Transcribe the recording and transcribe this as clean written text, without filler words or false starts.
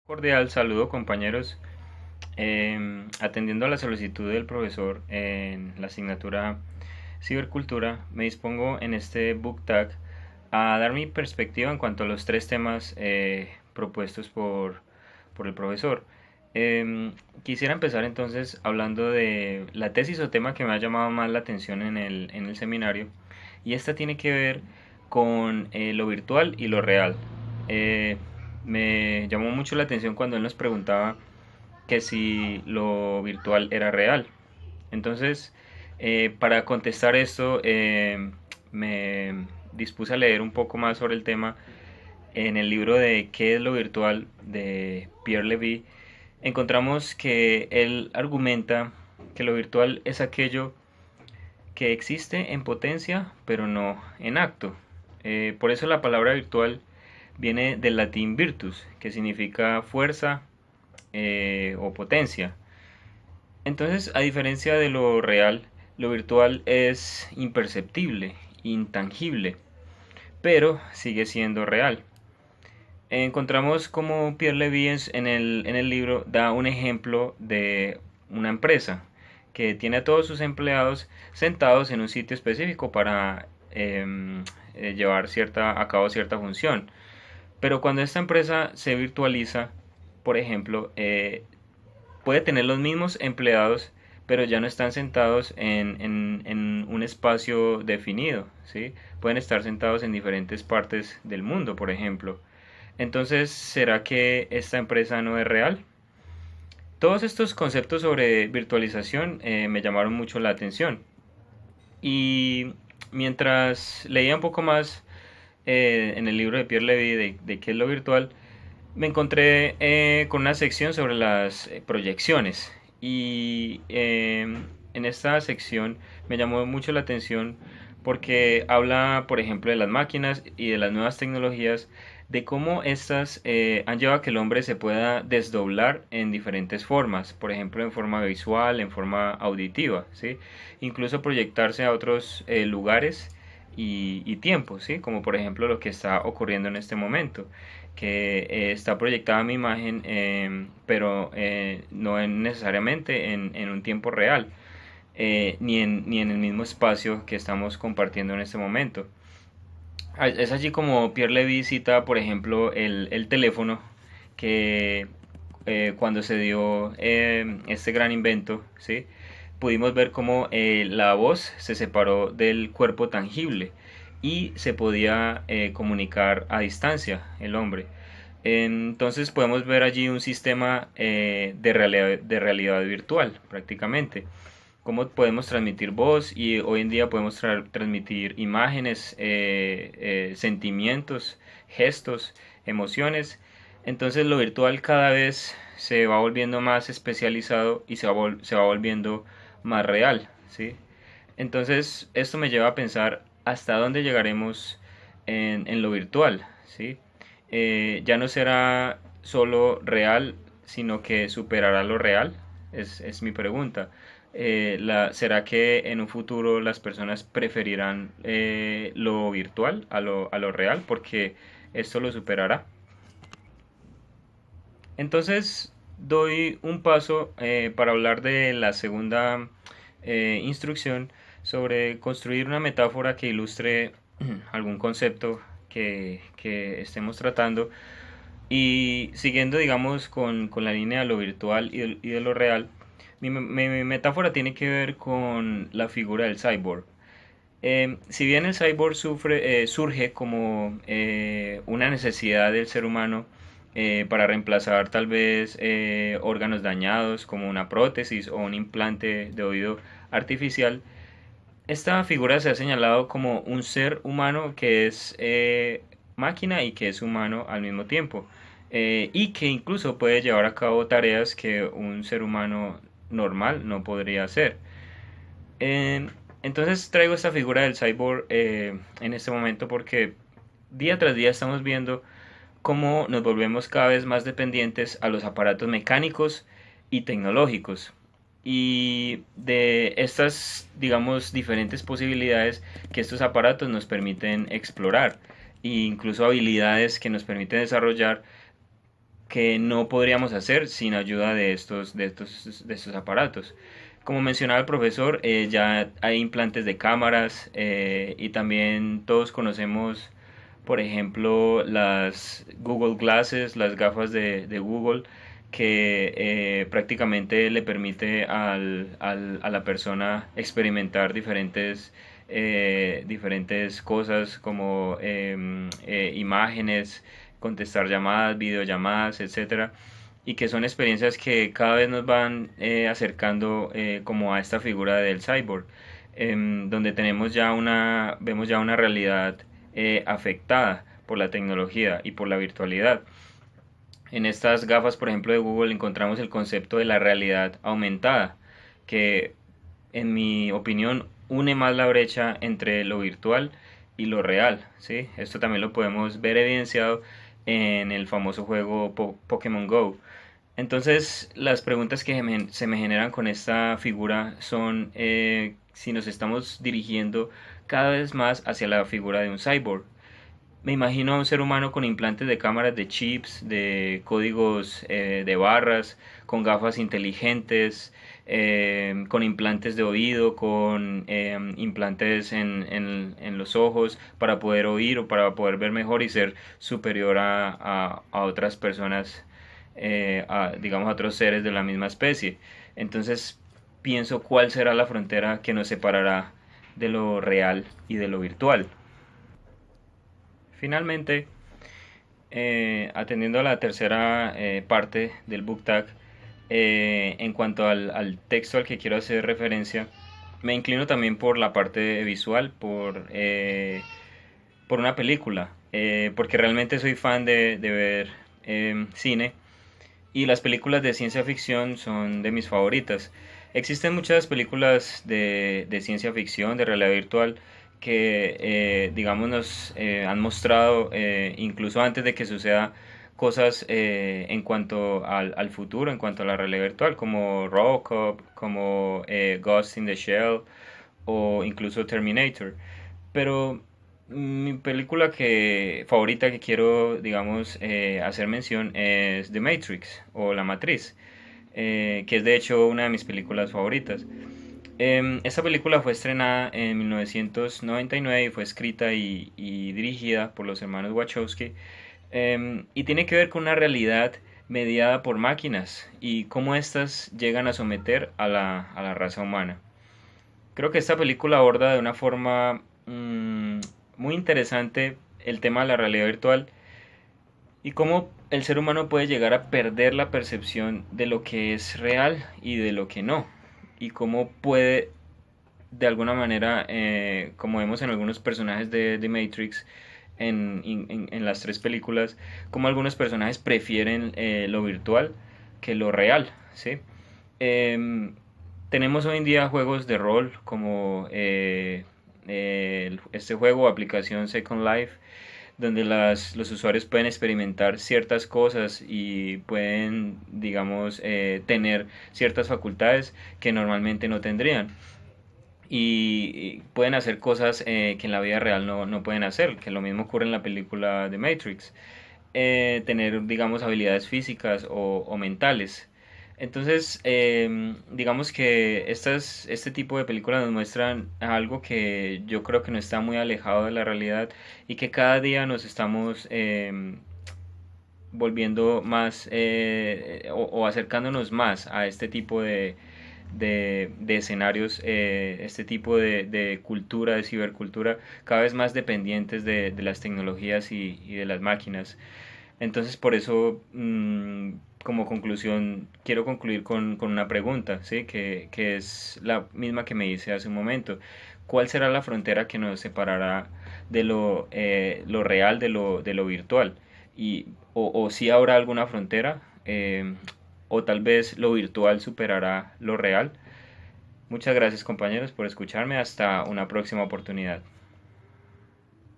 Cordial saludo, compañeros. Atendiendo a la solicitud del profesor en la asignatura Cibercultura, me dispongo en este book tag a dar mi perspectiva en cuanto a los tres temas propuestos por el profesor. Quisiera empezar entonces hablando de la tesis o tema que me ha llamado más la atención en el seminario, y esta tiene que ver con lo virtual y lo real. Eh, Me llamó mucho la atención cuando él nos preguntaba que si lo virtual era real. Entonces, para contestar esto, me dispuse a leer un poco más sobre el tema en el libro de ¿Qué es lo virtual?, de Pierre Levy. Encontramos que él argumenta que lo virtual es aquello que existe en potencia, pero no en acto. Por eso la palabra virtual viene del latín virtus, que significa fuerza o potencia. Entonces, a diferencia de lo real, lo virtual es imperceptible, intangible, pero sigue siendo real. Encontramos como Pierre Levy en el libro da un ejemplo de una empresa que tiene a todos sus empleados sentados en un sitio específico para llevar a cabo cierta función. Pero cuando esta empresa se virtualiza, por ejemplo, puede tener los mismos empleados, pero ya no están sentados en un espacio definido, ¿sí? Pueden estar sentados en diferentes partes del mundo, por ejemplo. Entonces, ¿será que esta empresa no es real? Todos estos conceptos sobre virtualización me llamaron mucho la atención. Y mientras leía un poco más en el libro de Pierre Levy de qué es lo virtual, me encontré con una sección sobre las proyecciones. Y en esta sección me llamó mucho la atención porque habla, por ejemplo, de las máquinas y de las nuevas tecnologías, de cómo estas han llevado a que el hombre se pueda desdoblar en diferentes formas, por ejemplo, en forma visual, en forma auditiva, ¿sí? Incluso proyectarse a otros lugares y tiempos, ¿sí? Como por ejemplo lo que está ocurriendo en este momento, que está proyectada mi imagen, pero no necesariamente en un tiempo real, ni en el mismo espacio que estamos compartiendo en este momento. Es allí como Pierre Levy cita, por ejemplo, el teléfono, que cuando se dio este gran invento, ¿sí? Pudimos ver cómo la voz se separó del cuerpo tangible y se podía comunicar a distancia el hombre. Entonces podemos ver allí un sistema de realidad virtual prácticamente. Cómo podemos transmitir voz, y hoy en día podemos transmitir imágenes, sentimientos, gestos, emociones. Entonces lo virtual cada vez se va volviendo más especializado y se va volviendo más real, ¿sí? Entonces esto me lleva a pensar hasta dónde llegaremos en lo virtual, ¿sí? Ya no será solo real, sino que superará lo real, es mi pregunta. ¿Será que en un futuro las personas preferirán lo virtual a lo real porque esto lo superará? Entonces doy un paso para hablar de la segunda instrucción, sobre construir una metáfora que ilustre algún concepto que estemos tratando, y siguiendo, digamos, con la línea de lo virtual y de lo real. Mi metáfora tiene que ver con la figura del cyborg. Si bien el cyborg surge como una necesidad del ser humano para reemplazar tal vez órganos dañados, como una prótesis o un implante de oído artificial, esta figura se ha señalado como un ser humano que es máquina y que es humano al mismo tiempo, y que incluso puede llevar a cabo tareas que un ser humano normal no podría hacer. Eh, entonces traigo esta figura del cyborg en este momento porque día tras día estamos viendo cómo nos volvemos cada vez más dependientes a los aparatos mecánicos y tecnológicos. Y de estas, digamos, diferentes posibilidades que estos aparatos nos permiten explorar, e incluso habilidades que nos permiten desarrollar, que no podríamos hacer sin ayuda de estos aparatos. Como mencionaba el profesor, ya hay implantes de cámaras y también todos conocemos, por ejemplo, las Google Glasses, las gafas de Google, que prácticamente le permite a la persona experimentar diferentes cosas como imágenes, contestar llamadas, videollamadas, etcétera, y que son experiencias que cada vez nos van acercando como a esta figura del cyborg, donde vemos ya una realidad afectada por la tecnología y por la virtualidad. En estas gafas, por ejemplo, de Google encontramos el concepto de la realidad aumentada, que en mi opinión une más la brecha entre lo virtual y lo real, ¿sí? Esto también lo podemos ver evidenciado en el famoso juego Pokémon Go. Entonces, las preguntas que se me generan con esta figura son si nos estamos dirigiendo cada vez más hacia la figura de un cyborg. Me imagino a un ser humano con implantes de cámaras de chips, de códigos de barras, con gafas inteligentes, con implantes de oído, con implantes en los ojos para poder oír o para poder ver mejor y ser superior a otras personas, digamos a otros seres de la misma especie. Entonces pienso cuál será la frontera que nos separará de lo real y de lo virtual. Finalmente, atendiendo a la tercera parte del book tag, en cuanto al texto al que quiero hacer referencia, me inclino también por la parte visual, por una película, porque realmente soy fan de ver cine y las películas de ciencia ficción son de mis favoritas. Existen muchas películas de ciencia ficción, de realidad virtual, que digamos nos han mostrado, incluso antes de que suceda, cosas en cuanto al futuro, en cuanto a la realidad virtual, como Robocop, como Ghost in the Shell o incluso Terminator. Pero mi película favorita que quiero, digamos, hacer mención es The Matrix o La Matriz, que es de hecho una de mis películas favoritas. Esta película fue estrenada en 1999 y fue escrita y dirigida por los hermanos Wachowski, y tiene que ver con una realidad mediada por máquinas y cómo éstas llegan a someter a la raza humana. Creo que esta película aborda de una forma muy interesante el tema de la realidad virtual y cómo el ser humano puede llegar a perder la percepción de lo que es real y de lo que no. Y cómo puede, de alguna manera, como vemos en algunos personajes de Matrix, en las tres películas, como algunos personajes prefieren lo virtual que lo real, ¿sí? Tenemos hoy en día juegos de rol como este juego o aplicación Second Life, donde los usuarios pueden experimentar ciertas cosas y pueden, digamos, tener ciertas facultades que normalmente no tendrían. Y pueden hacer cosas que en la vida real no pueden hacer, que lo mismo ocurre en la película de Matrix. Tener, digamos, habilidades físicas o mentales. Entonces, digamos que este tipo de películas nos muestran algo que yo creo que no está muy alejado de la realidad y que cada día nos estamos volviendo más o acercándonos más a este tipo de escenarios, este tipo de cultura, de cibercultura, cada vez más dependientes de las tecnologías y de las máquinas. Entonces, por eso, como conclusión, quiero concluir con una pregunta, ¿sí? Que es la misma que me hice hace un momento. ¿Cuál será la frontera que nos separará de lo real de lo virtual? O si habrá alguna frontera, o tal vez lo virtual superará lo real. Muchas gracias, compañeros, por escucharme. Hasta una próxima oportunidad.